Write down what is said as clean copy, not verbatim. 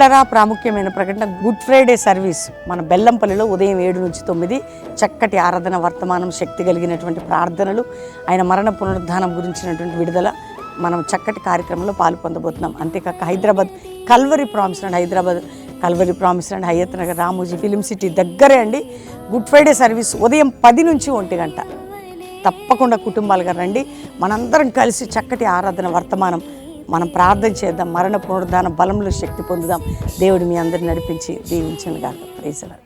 ప్రియులారా, ప్రాముఖ్యమైన ప్రకటన. గుడ్ ఫ్రైడే సర్వీస్ మన బెల్లంపల్లిలో ఉదయం 7 నుంచి 9 చక్కటి ఆరాధన, వర్తమానం, శక్తి కలిగినటువంటి ప్రార్థనలు, ఆయన మరణ పునరుద్ధానం గురించినటువంటి విడుదల, మనం చక్కటి కార్యక్రమంలో పాలు పొందబోతున్నాం. అంతేకాక Hyderabad Calvary promise and Hayat Nagar Ramoji film city దగ్గరే అండి. గుడ్ ఫ్రైడే సర్వీస్ ఉదయం 10 నుంచి 1 గంట. తప్పకుండా కుటుంబాలుగా రండి. మనందరం కలిసి చక్కటి ఆరాధన, వర్తమానం మనం ప్రార్థన చేద్దాం. మరణ పునరుద్ధాన బలంలో శక్తి పొందుదాం. దేవుడు మీ అందరిని నడిపించి దీవించను గాక. Praise the lord.